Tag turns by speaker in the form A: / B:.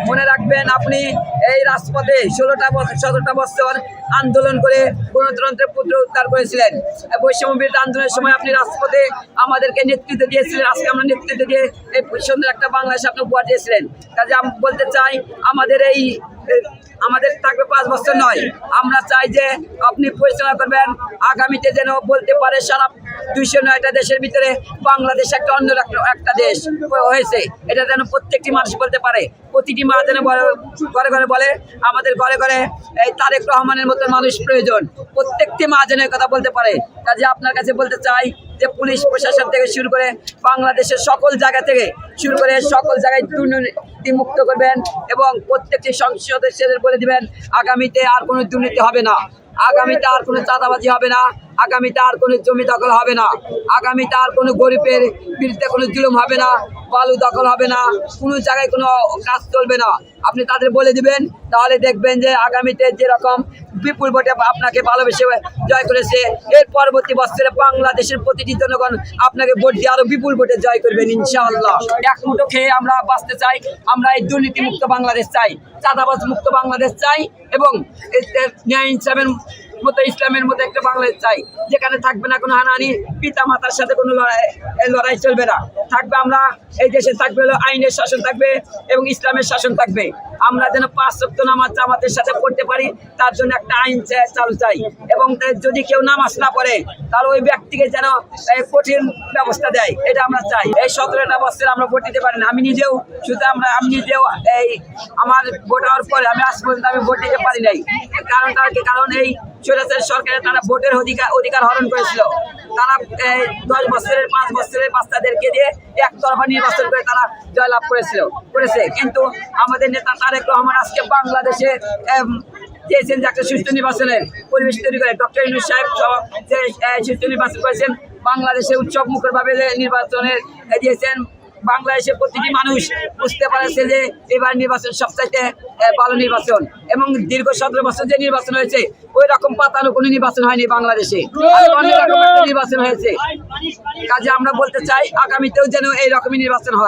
A: মনে রাখবেন, আপনি এই রাজপথে 17টা বছর আন্দোলন করে গণতন্ত্রের পুনরুদ্ধার করেছিলেন। বৈষম্য বিরোধী আন্দোলনের সময় আপনি রাজপথে আমাদেরকে নেতৃত্ব দিয়েছিলেন। আজকে আমরা নেতৃত্ব দিয়ে এই সুন্দর একটা বাংলাদেশ আপনি উপহার দিয়েছিলেন। কাজে আমি বলতে চাই, আমাদের থাকবে 5 বছর নয়, আমরা চাই যে আপনি পরিচালনা করবেন আগামীতে যেন বলতে পারে সারা 209টা দেশের ভিতরে বাংলাদেশ একটা অন্য একটা দেশ হয়েছে। এটা যেন প্রত্যেকটি মানুষ বলতে পারে, প্রতিটি মা যেন ঘরে ঘরে বলে আমাদের ঘরে ঘরে এই তারেক রহমানের মতো মানুষ প্রয়োজন। প্রত্যেকটি মা যেন কথা বলতে পারে। কাজে আপনার কাছে বলতে চাই যে পুলিশ প্রশাসন থেকে শুরু করে বাংলাদেশের সকল জায়গা থেকে শুরু করে সকল জায়গায় দুর্নীতি মুক্ত করবেন এবং প্রত্যেকটি সংসদ সদস্যদের বলে দিবেন আগামীতে আর কোনো দুর্নীতি হবে না, আগামীতে আর কোনো চাঁদাবাজি হবে না, আগামীতে আর কোনো জমি দখল হবে না, আগামীতে আর কোনো গরিবের বিরুদ্ধে কোনো জুলুম হবে না, বালু দখল হবে না, কোনো জায়গায় কোনো কাজ চলবে না। আপনি তাদের বলে দিবেন, তাহলে দেখবেন যে আগামীতে যেরকম বিপুল ভোটে আপনাকে ভালোবেসে জয় করেছে, এর পরবর্তী বছরে বাংলাদেশের প্রতিটি জনগণ আপনাকে ভোট দিয়ে আরো বিপুল ভোটে জয় করবেন ইনশাআল্লাহ। এক মুঠো খেয়ে আমরা বাঁচতে চাই, আমরা এই দুর্নীতি মুক্ত বাংলাদেশ চাই, চাঁদাবাজ মুক্ত বাংলাদেশ চাই এবং ন্যায় ইনসাফের মতো ইসলামের মতো একটা বাংলাদেশ চাই, যেখানে থাকবে না কোনো হানাহানি, পিতা মাতার সাথে কোনো লড়াই চলবে না। থাকবে আমরা এই দেশে থাকবে হলো আইনের শাসন থাকবে এবং ইসলামের শাসন থাকবে। আমরা যেন 5 ওয়াক্ত নামাজ জামাতের সাথে পড়তে পারি, তার জন্য একটা আইন চালু চাই এবং যদি কেউ নামাজ না পড়ে তাহলে ওই ব্যক্তিকে যেন কঠিন ব্যবস্থা দেয়, এটা আমরা চাই। এই 17টা বছর আমরা ভোট দিতে পারি না, আমি নিজেও এই আমার ভোট হওয়ার পরে আমি আজ পর্যন্ত আমি ভোট দিতে পারি নাই। কারণ এই স্বৈরাচারী সরকারে তারা ভোটের অধিকার হরণ করেছিল। তারা 10 বছরের 5 বছরের বাচ্চাদেরকে দিয়ে একতরফা নির্বাচন করে তারা জয়লাভ করেছে। কিন্তু আমাদের নেতা তারেক রহমান আজকে বাংলাদেশে চেয়েছেন যে একটা সুষ্ঠু নির্বাচনের পরিবেশ তৈরি করে। ডক্টর ইউনূস সাহেব যে সুষ্ঠু নির্বাচন করেছেন, বাংলাদেশে উৎসব মুখরভাবে নির্বাচনের দিয়েছেন। বাংলাদেশের প্রতিটি মানুষ বুঝতে পারছে যে এবার নির্বাচন সবচাইতে ভালো নির্বাচন এবং দীর্ঘ 17 বছর যে নির্বাচন হয়েছে ওই রকম পাতানো কোনো নির্বাচন হয়নি বাংলাদেশে, অনেক রকম একটা নির্বাচন হয়েছে। কাজে আমরা বলতে চাই আগামীতেও যেন এই রকমই নির্বাচন হয়।